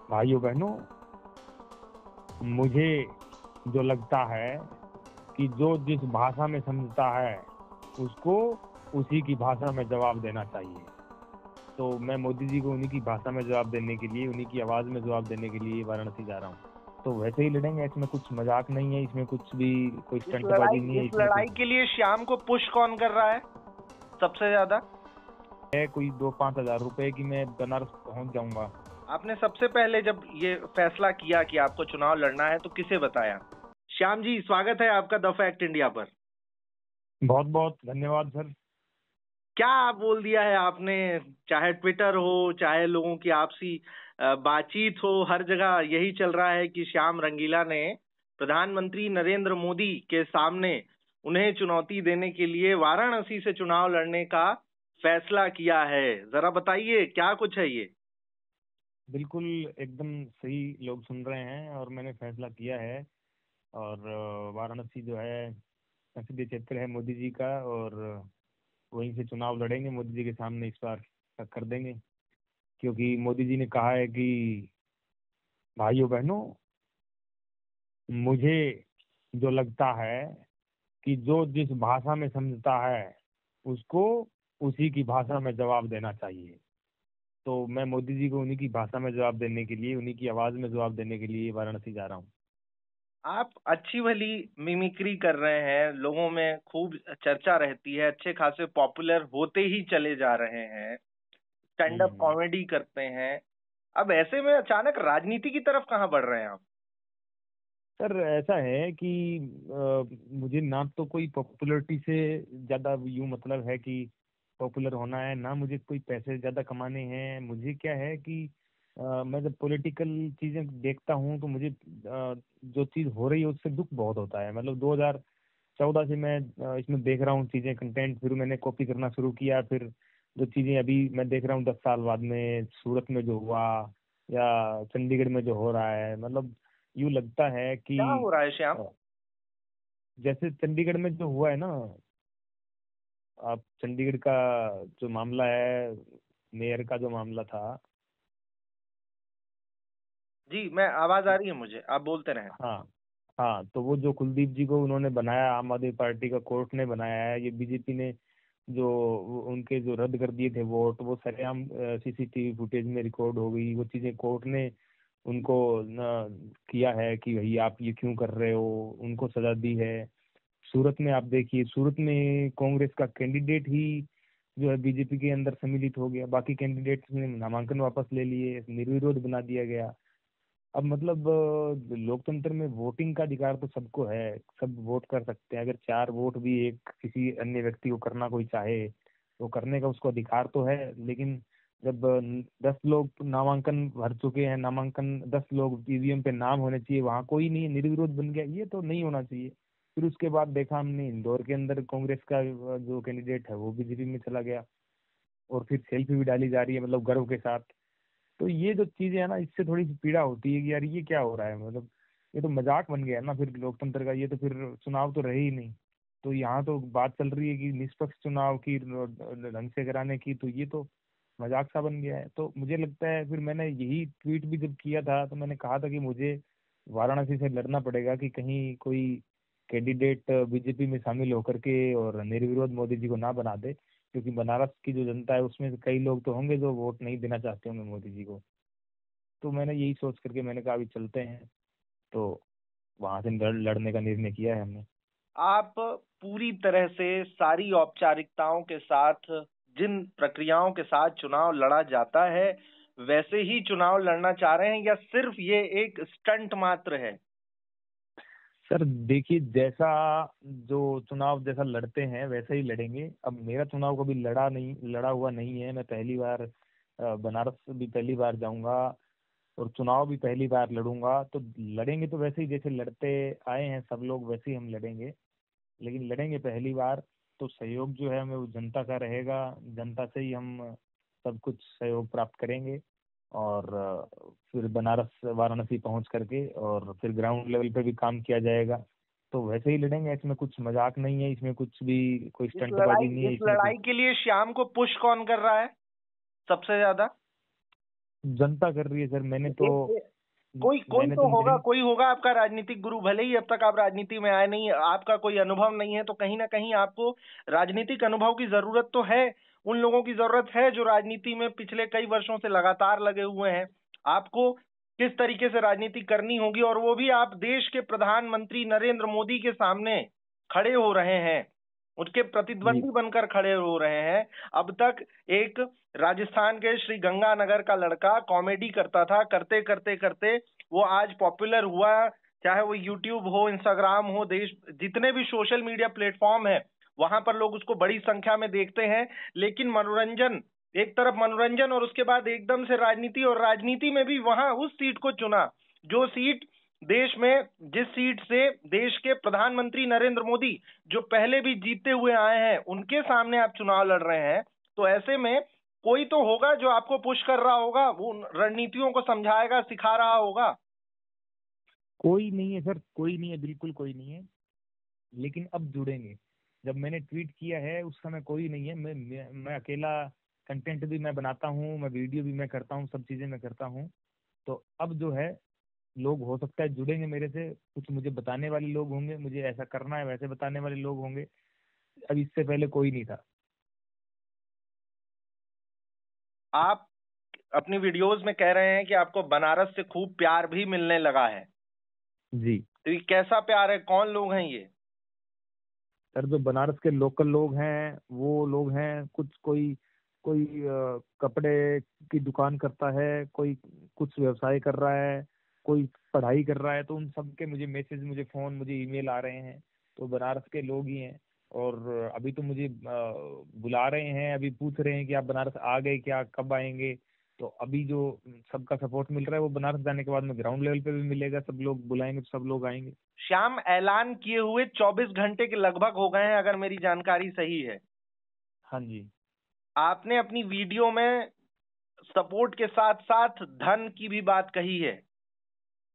भाइयों बहनों, मुझे जो लगता है कि जो जिस भाषा में समझता है उसको उसी की भाषा में जवाब देना चाहिए। तो मैं मोदी जी को उन्हीं की भाषा में जवाब देने के लिए, उन्हीं की आवाज में जवाब देने के लिए वाराणसी जा रहा हूँ। तो वैसे ही लड़ेंगे, इसमें कुछ मजाक नहीं है, इसमें कुछ भी कोई इस लड़ाई स्टंटबाजी नहीं है, इस इसमें कुछ लड़ाई के लिए श्याम को पुश कौन कर रहा है सबसे ज्यादा? है। कोई 2-5 हज़ार रुपए की मैं बनारस पहुंच जाऊंगा। आपने सबसे पहले जब ये फैसला किया कि आपको चुनाव लड़ना है तो किसे बताया? श्याम जी, स्वागत है आपका द फैक्ट इंडिया पर। बहुत बहुत धन्यवाद सर। क्या बोल दिया है आपने? चाहे ट्विटर हो, चाहे लोगों की आपसी बातचीत हो, हर जगह यही चल रहा है कि श्याम रंगीला ने प्रधानमंत्री नरेंद्र मोदी के सामने उन्हें चुनौती देने के लिए वाराणसी से चुनाव लड़ने का फैसला किया है। जरा बताइए क्या कुछ है ये? बिल्कुल एकदम सही लोग सुन रहे हैं, और मैंने फैसला किया है। और वाराणसी जो है संसदीय क्षेत्र है मोदी जी का, और वहीं से चुनाव लड़ेंगे मोदी जी के सामने, इस बार टक्कर देंगे। क्योंकि मोदी जी ने कहा है कि भाइयों बहनों, मुझे जो लगता है कि जो जिस भाषा में समझता है उसको उसी की भाषा में जवाब देना चाहिए। तो मैं मोदी जी को उन्हीं की भाषा में जवाब देने के लिए, उन्हीं की आवाज में जवाब देने के लिए वाराणसी जा रहा हूँ। आप अच्छी भली मिमिक्री कर रहे हैं, लोगों में खूब चर्चा रहती है, अच्छे खासे पॉपुलर होते ही चले जा रहे हैं, स्टैंड अप हम्म। कॉमेडी करते हैं। अब ऐसे में अचानक राजनीति की तरफ कहाँ बढ़ रहे हैं आप? सर ऐसा है कि मुझे ना तो कोई पॉपुलैरिटी से ज्यादा यूं मतलब है कि पॉपुलर होना है, ना मुझे कोई पैसे ज्यादा कमाने हैं। मुझे क्या है कि मैं जब पॉलिटिकल चीजें देखता हूं तो मुझे जो चीज हो रही है उससे दुख बहुत होता है। मतलब 2014 से मैं इसमें देख रहा हूँ चीजें, कंटेंट, फिर मैंने कॉपी करना शुरू किया। फिर जो चीजें अभी मैं देख रहा हूँ 10 साल बाद में सूरत में जो हुआ या चंडीगढ़ में जो हो रहा है, मतलब यूं लगता है कि क्या हो रहा है श्याम? अ, जैसे चंडीगढ़ में जो हुआ है ना, आप चंडीगढ़ का जो मामला है, मेयर का जो मामला था। जी, मैं आवाज आ रही है मुझे, आप बोलते रहें। हाँ। हाँ, तो वो जो कुलदीप जी को उन्होंने बनाया, आम आदमी पार्टी का कोर्ट ने बनाया है, ये बीजेपी ने जो उनके जो रद्द कर दिए थे वोट, वो सरेआम सीसीटीवी फुटेज में रिकॉर्ड हो गई। वो चीजें कोर्ट ने उनको किया है कि भाई आप ये क्यों कर रहे हो, उनको सजा दी है। सूरत में आप देखिए, सूरत में कांग्रेस का कैंडिडेट ही जो है बीजेपी के अंदर सम्मिलित हो गया, बाकी कैंडिडेट्स ने नामांकन वापस ले लिए, निर्विरोध बना दिया गया। अब मतलब लोकतंत्र में वोटिंग का अधिकार तो सबको है, सब वोट कर सकते हैं। अगर 4 वोट भी एक किसी अन्य व्यक्ति को करना कोई चाहे तो करने का उसको अधिकार तो है। लेकिन जब 10 लोग नामांकन भर चुके हैं, नामांकन 10 लोग ईवीएम पे नाम होने चाहिए, वहां कोई नहीं है, निर्विरोध बन गया, ये तो नहीं होना चाहिए। फिर उसके बाद देखा हमने इंदौर के अंदर कांग्रेस का जो कैंडिडेट है वो बीजेपी में चला गया, और फिर सेल्फी भी डाली जा रही है, मतलब गर्व के साथ। तो ये जो चीजें है ना, इससे थोड़ी सी पीड़ा होती है कि यार ये क्या हो रहा है। मतलब ये तो मजाक बन गया है ना फिर लोकतंत्र का, ये तो फिर चुनाव तो रहे ही नहीं। तो यहाँ तो बात चल रही है कि निष्पक्ष चुनाव की ढंग से कराने की, तो ये तो मजाक सा बन गया है। तो मुझे लगता है, फिर मैंने यही ट्वीट भी जब किया था तो मैंने कहा था कि मुझे वाराणसी से लड़ना पड़ेगा कि कहीं कोई कैंडिडेट बीजेपी में शामिल होकर के और निर्विरोध मोदी जी को ना बना दे। क्योंकि बनारस की जो जनता है उसमें से कई लोग तो होंगे जो वोट नहीं देना चाहते होंगे मोदी जी को। तो मैंने यही सोच करके मैंने कहा अभी चलते हैं। तो वहां से लड़ने का निर्णय किया है हमने। आप पूरी तरह से सारी औपचारिकताओं के साथ, जिन प्रक्रियाओं के साथ चुनाव लड़ा जाता है, वैसे ही चुनाव लड़ना चाह रहे हैं या सिर्फ ये एक स्टंट मात्र है? सर देखिए, जैसा जो चुनाव जैसा लड़ते हैं वैसे ही लड़ेंगे। अब मेरा चुनाव कभी लड़ा हुआ नहीं है। मैं पहली बार बनारस भी पहली बार जाऊंगा, और चुनाव भी पहली बार लड़ूंगा। तो लड़ेंगे तो वैसे ही जैसे लड़ते आए हैं सब लोग, वैसे ही हम लड़ेंगे। लेकिन लड़ेंगे पहली बार, तो सहयोग जो है हमें वो जनता का रहेगा। जनता से ही हम सब कुछ सहयोग प्राप्त करेंगे। और फिर बनारस वाराणसी पहुंच करके और फिर ग्राउंड लेवल पे भी काम किया जाएगा। तो वैसे ही लड़ेंगे, इसमें कुछ मजाक नहीं है, इसमें कुछ भी कोई इस लड़ाई स्टंटबाजी नहीं है, इस इसमें कुछ लड़ाई के लिए श्याम को पुश कौन कर रहा है सबसे ज्यादा? जनता कर रही है सर। मैंने तो कोई कोई मैंने तो तो होगा, मेरे कोई होगा आपका राजनीतिक गुरु, भले ही अब तक आप राजनीति में आए नहीं, आपका कोई अनुभव नहीं है, तो कहीं ना कहीं आपको राजनीतिक अनुभव की जरूरत तो है। उन लोगों की जरूरत है जो राजनीति में पिछले कई वर्षों से लगातार लगे हुए हैं। आपको किस तरीके से राजनीति करनी होगी, और वो भी आप देश के प्रधानमंत्री नरेंद्र मोदी के सामने खड़े हो रहे हैं, उसके जी प्रतिद्वंदी बनकर खड़े हो रहे हैं। अब तक एक राजस्थान के श्री गंगानगर का लड़का कॉमेडी करता था, करते करते करते वो आज पॉपुलर हुआ। चाहे वो यूट्यूब हो, इंस्टाग्राम हो, देश जितने भी सोशल मीडिया प्लेटफॉर्म है, वहां पर लोग उसको बड़ी संख्या में देखते हैं। लेकिन मनोरंजन, एक तरफ मनोरंजन और उसके बाद एकदम से राजनीति, और राजनीति में भी वहां उस सीट को चुना जो सीट देश में, जिस सीट से देश के प्रधानमंत्री नरेंद्र मोदी जो पहले भी जीतते हुए आए हैं, उनके सामने आप चुनाव लड़ रहे हैं। तो ऐसे में कोई तो होगा जो आपको पुश कर रहा होगा, वो रणनीतियों को समझाएगा, सिखा रहा होगा। कोई नहीं है सर, कोई नहीं है, बिल्कुल कोई नहीं है। लेकिन अब जुड़ेंगे। जब मैंने ट्वीट किया है उस समय कोई नहीं है। मैं अकेला कंटेंट भी मैं बनाता हूँ, मैं वीडियो भी मैं करता हूँ, सब चीजें मैं करता हूँ। तो अब जो है लोग हो सकता है जुड़ेंगे मेरे से, कुछ मुझे बताने वाले लोग होंगे, मुझे ऐसा करना है वैसे बताने वाले लोग होंगे। अब इससे पहले कोई नहीं था। आप अपनी वीडियोस में कह रहे हैं कि आपको बनारस से खूब प्यार भी मिलने लगा है। जी तो ये कैसा प्यार है, कौन लोग हैं ये? सर, जो बनारस के लोकल लोग हैं वो लोग हैं कुछ, कोई कोई कपड़े की दुकान करता है, कोई कुछ व्यवसाय कर रहा है, कोई पढ़ाई कर रहा है। तो उन सब के मुझे मैसेज, मुझे फोन, मुझे ईमेल आ रहे हैं। तो बनारस के लोग ही हैं। और अभी तो मुझे बुला रहे हैं, अभी पूछ रहे हैं कि आप बनारस आ गए क्या, कब आएंगे। तो अभी जो सबका सपोर्ट मिल रहा है वो बनारस जाने के बाद में ग्राउंड लेवल पे भी मिलेगा। सब लोग बुलाएंगे तो सब लोग आएंगे। श्याम, ऐलान किए हुए 24 घंटे के लगभग हो गए हैं, अगर मेरी जानकारी सही है। हाँ जी। आपने अपनी वीडियो में सपोर्ट के साथ साथ धन की भी बात कही है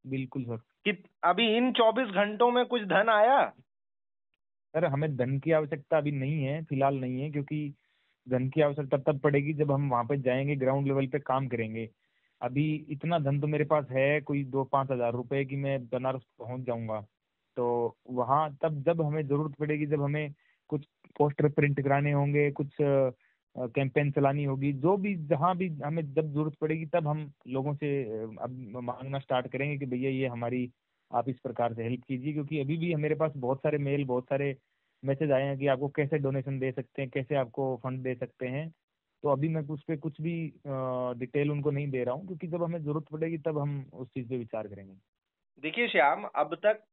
बिल्कुल सर। कि अभी इन 24 घंटों में कुछ धन आया। सर, हमें धन की आवश्यकता अभी नहीं है, फिलहाल नहीं है, क्योंकि धन की आवश्यकता तब पड़ेगी जब हम वहां पे जाएंगे, ग्राउंड लेवल पे काम करेंगे। अभी इतना धन तो मेरे पास है, कोई 2-5 हज़ार रुपए की, मैं बनारस पहुंच जाऊंगा। तो वहां तब जब हमें जरूरत पड़ेगी, जब हमें कुछ पोस्टर प्रिंट कराने होंगे, कुछ कैंपेन चलानी होगी, जो भी जहां भी हमें जब जरूरत पड़ेगी, तब हम लोगों से अब मांगना स्टार्ट करेंगे कि भैया ये हमारी आप इस प्रकार से हेल्प कीजिए। क्योंकि अभी भी मेरे पास बहुत सारे मेल, बहुत सारे मैसेज आए हैं कि आपको कैसे डोनेशन दे सकते हैं, कैसे आपको फंड दे सकते हैं। तो अभी मैं उस पर कुछ भी डिटेल उनको नहीं दे रहा हूँ, क्योंकि जब हमें जरूरत पड़ेगी तब हम उस चीज़ पे विचार करेंगे। देखिए श्याम, अब तक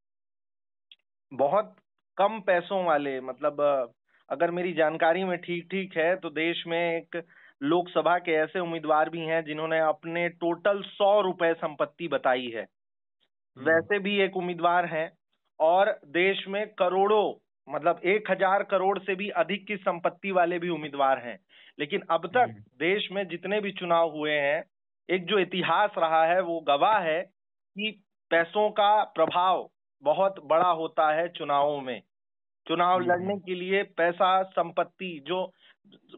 बहुत कम पैसों वाले, मतलब अगर मेरी जानकारी में ठीक ठीक है तो देश में एक लोकसभा के ऐसे उम्मीदवार भी हैं जिन्होंने अपने टोटल 100 रुपए संपत्ति बताई है। हम्म। वैसे भी एक उम्मीदवार हैं, और देश में करोड़ों, मतलब 1,000 करोड़ से भी अधिक की संपत्ति वाले भी उम्मीदवार हैं। लेकिन अब तक हम्म। देश में जितने भी चुनाव हुए हैं, एक जो इतिहास रहा है वो गवाह है कि पैसों का प्रभाव बहुत बड़ा होता है चुनावों में। चुनाव लड़ने हम्म। के लिए पैसा, संपत्ति, जो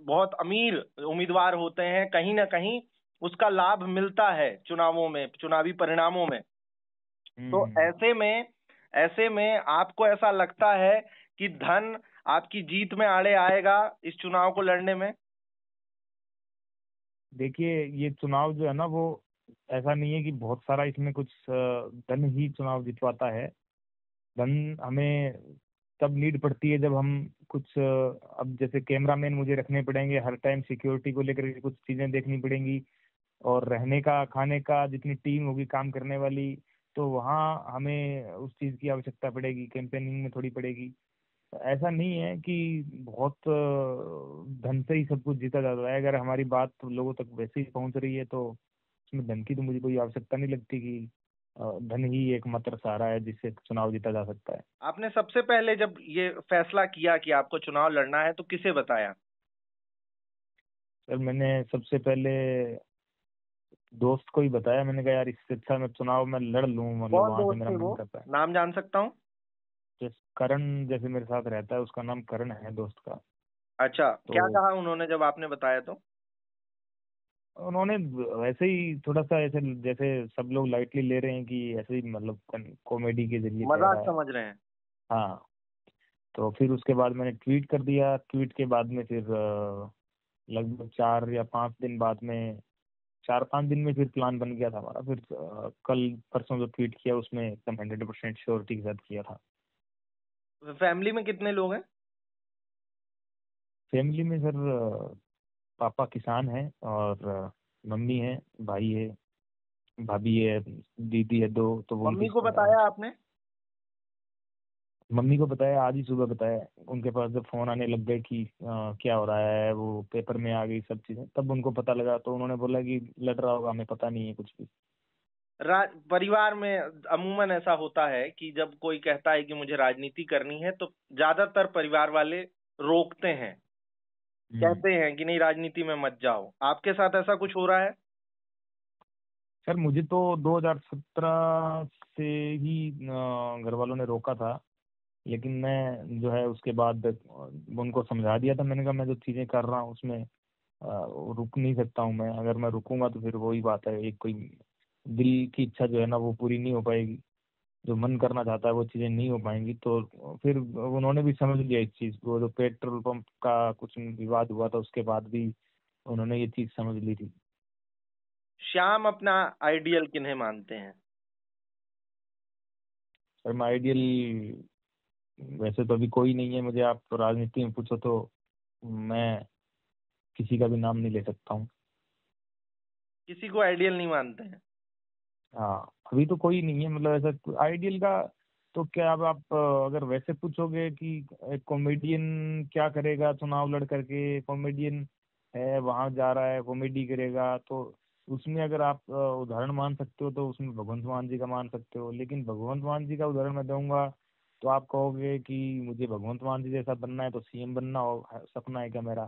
बहुत अमीर उम्मीदवार होते हैं, कहीं ना कहीं उसका लाभ मिलता है चुनावों में, चुनावी परिणामों में। तो हम्म। ऐसे में आपको ऐसा लगता है कि धन आपकी जीत में आड़े आएगा इस चुनाव को लड़ने में? देखिए, ये चुनाव जो है ना, वो ऐसा नहीं है कि बहुत सारा इसमें कुछ धन ही चुनाव जितवाता है। धन हमें तब नीड पड़ती है जब हम कुछ अब जैसे कैमरामैन मुझे रखने पड़ेंगे, हर टाइम सिक्योरिटी को लेकर के कुछ चीजें देखनी पड़ेंगी, और रहने का, खाने का, जितनी टीम होगी काम करने वाली, तो वहाँ हमें उस चीज़ की आवश्यकता पड़ेगी, कैंपेनिंग में थोड़ी पड़ेगी। ऐसा नहीं है कि बहुत धन से ही सब कुछ जीता जाता है। अगर हमारी बात तो लोगों तक वैसे ही पहुंच रही है तो उसमें धन की तो मुझे कोई आवश्यकता नहीं लगती कि धन ही एकमात्र सहारा है जिससे चुनाव जीता जा सकता है। आपने सबसे पहले जब ये फैसला किया कि आपको चुनाव लड़ना है तो किसे बताया? सर, मैंने सबसे पहले दोस्त को ही बताया। मैंने कहा यार, इससे अच्छा मैं चुनाव में लड़ लूं, मतलब कौन वहां से दोस्त मेरा थे वो? मन करता है। नाम जान सकता हूँ? जैसे करण, जैसे मेरे साथ रहता है, उसका नाम करण है, दोस्त का। अच्छा, क्या तो कहा उन्होंने जब आपने बताया तो? उन्होंने वैसे ही थोड़ा सा ऐसे, जैसे सब लोग लाइटली ले रहे हैं कि ऐसे ही मतलब कॉमेडी के जरिए कह रहा मजाक है। समझ रहे हैं। हाँ, तो फिर उसके बाद मैंने ट्वीट कर दिया। ट्वीट के बाद में फिर लगभग 4 या 5 दिन में फिर प्लान बन गया था हमारा। फिर कल परसों जो ट्वीट किया उसमें एकदम 100% श्योरिटी के साथ किया था। फैमिली में कितने लोग हैं? फैमिली में सर पापा किसान हैं, और मम्मी है, भाई है, भाभी है, दीदी है 2, तो वो मम्मी उनकी। को बताया आपने? मम्मी को बताया, आज ही सुबह बताया। उनके पास जब फोन आने लग गए कि क्या हो रहा है, वो पेपर में आ गई सब चीजें, तब उनको पता लगा। तो उन्होंने बोला कि लड़ रहा होगा, हमें पता नहीं है कुछ भी। परिवार में अमूमन ऐसा होता है कि जब कोई कहता है कि मुझे राजनीति करनी है तो ज्यादातर परिवार वाले रोकते हैं, कहते हैं कि नहीं राजनीति में मत जाओ। आपके साथ ऐसा कुछ हो रहा है? सर मुझे तो 2017 से ही घर वालों ने रोका था, लेकिन मैं जो है उसके बाद उनको समझा दिया था। मैंने कहा मैं जो चीजें कर रहा हूँ उसमें रुक नहीं सकता हूँ मैं। अगर मैं रुकूंगा तो फिर वही बात है, एक कोई दिल की इच्छा जो है ना वो पूरी नहीं हो पाएगी, जो मन करना चाहता है वो चीजें नहीं हो पाएंगी। तो फिर उन्होंने भी समझ लिया इस चीज को। जो पेट्रोल पंप का कुछ विवाद हुआ था उसके बाद भी उन्होंने ये चीज समझ ली थी। श्याम अपना आइडियल किन्हें मानते हैं? सर मैं आइडियल वैसे तो अभी कोई नहीं है। मुझे आप तो राजनीति में पूछो तो मैं किसी का भी नाम नहीं ले सकता हूँ। किसी को आइडियल नहीं मानते हैं? हाँ, अभी तो कोई नहीं है। मतलब ऐसा आइडियल का तो क्या, अब आप अगर वैसे पूछोगे कि एक कॉमेडियन क्या करेगा चुनाव लड़ करके, कॉमेडियन है वहां जा रहा है कॉमेडी करेगा, तो उसमें अगर आप उदाहरण मान सकते हो तो उसमें भगवंत मान जी का मान सकते हो। लेकिन भगवंत मान जी का उदाहरण मैं दूंगा तो आप कहोगे कि मुझे भगवंत मान जी जैसा बनना है, तो सीएम बनना हो सपना है क्या मेरा?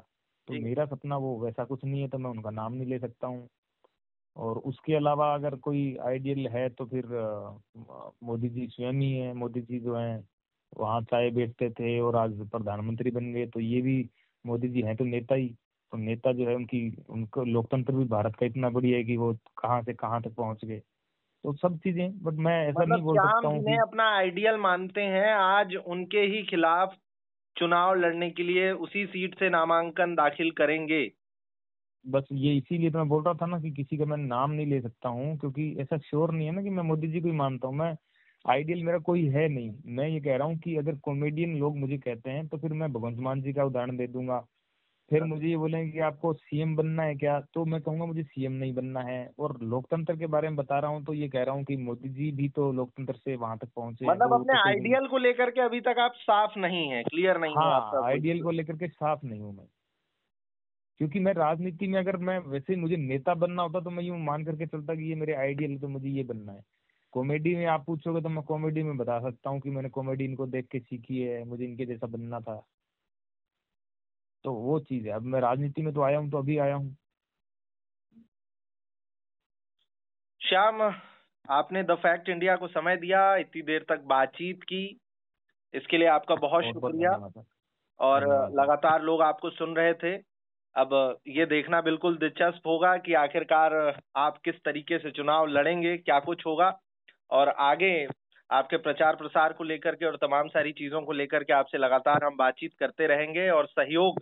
तो जी। मेरा सपना वो वैसा कुछ नहीं है, तो मैं उनका नाम नहीं ले सकता हूँ। और उसके अलावा अगर कोई आइडियल है तो फिर मोदी जी स्वयं ही है। मोदी जी जो हैं वहाँ चाय बेचते थे और आज प्रधानमंत्री बन गए, तो ये भी मोदी जी हैं तो नेता ही। तो नेता जो है उनकी, उनको लोकतंत्र भी भारत का इतना बढ़िया है कि वो कहाँ से कहाँ तक पहुंच गए। तो सब चीजें, बट मैं ऐसा मतलब नहीं बोल सकता श्याम हूँ जिन्हें कि अपना आइडियल मानते हैं आज उनके ही खिलाफ चुनाव लड़ने के लिए उसी सीट से नामांकन दाखिल करेंगे। बस ये इसीलिए तो मैं बोल रहा था ना कि किसी का मैं नाम नहीं ले सकता हूँ, क्योंकि ऐसा श्योर नहीं है ना कि मैं मोदी जी को ही मानता हूँ। मैं आइडियल मेरा कोई है नहीं। मैं ये कह रहा हूँ कि अगर कॉमेडियन लोग मुझे कहते हैं तो फिर मैं भगवंत मान जी का उदाहरण दे दूंगा। फिर मुझे ये बोलेंगे कि आपको सीएम बनना है क्या, तो मैं कहूंगा मुझे सीएम नहीं बनना है। और लोकतंत्र के बारे में बता रहा हूँ तो ये कह रहा हूँ कि मोदी जी भी तो लोकतंत्र से वहां तक पहुंचे हैं, मतलब तो वो अपने तो फिर भी। आइडियल को लेकर के अभी तक आप साफ नहीं है, क्लियर नहीं है आपका हाँ, कोई। आइडियल को लेकर के साफ नहीं हूँ मैं, क्योंकि मैं राजनीति में अगर मैं वैसे मुझे नेता बनना होता तो मैं यूं मान करके चलता कि ये मेरे आइडियल है तो मुझे ये बनना है। कॉमेडी में आप पूछोगे तो मैं कॉमेडी में बता सकता हूँ कि मैंने कॉमेडी इनको देख के सीखी है, मुझे इनके जैसा बनना था। तो वो चीज़ है। अब मैं राजनीति में तो आया हूँ तो अभी आया हूँ। श्याम, आपने द फैक्ट इंडिया को समय दिया, इतनी देर तक बातचीत की, इसके लिए आपका बहुत बहुत बहुत शुक्रिया। धन्यवाद सर। और धन्यवाद सर। लगातार लोग आपको सुन रहे थे। अब ये देखना बिल्कुल दिलचस्प होगा कि आखिरकार आप किस तरीके से चुनाव लड़ेंगे, क्या कुछ होगा। और आगे आपके प्रचार प्रसार को लेकर के और तमाम सारी चीजों को लेकर के आपसे लगातार हम बातचीत करते रहेंगे और सहयोग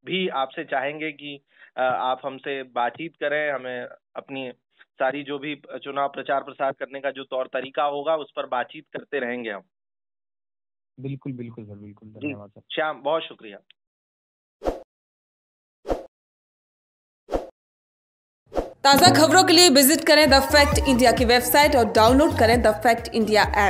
भी आपसे चाहेंगे कि आप हमसे बातचीत करें, हमें अपनी सारी जो भी चुनाव प्रचार प्रसार करने का जो तौर तरीका होगा उस पर बातचीत करते रहेंगे हम। बिल्कुल बिल्कुल सर, बिल्कुल जी धन्यवाद सर। श्याम, बहुत शुक्रिया। ताज़ा खबरों के लिए विजिट करें द फैक्ट इंडिया की वेबसाइट और डाउनलोड करें द फैक्ट इंडिया ऐप।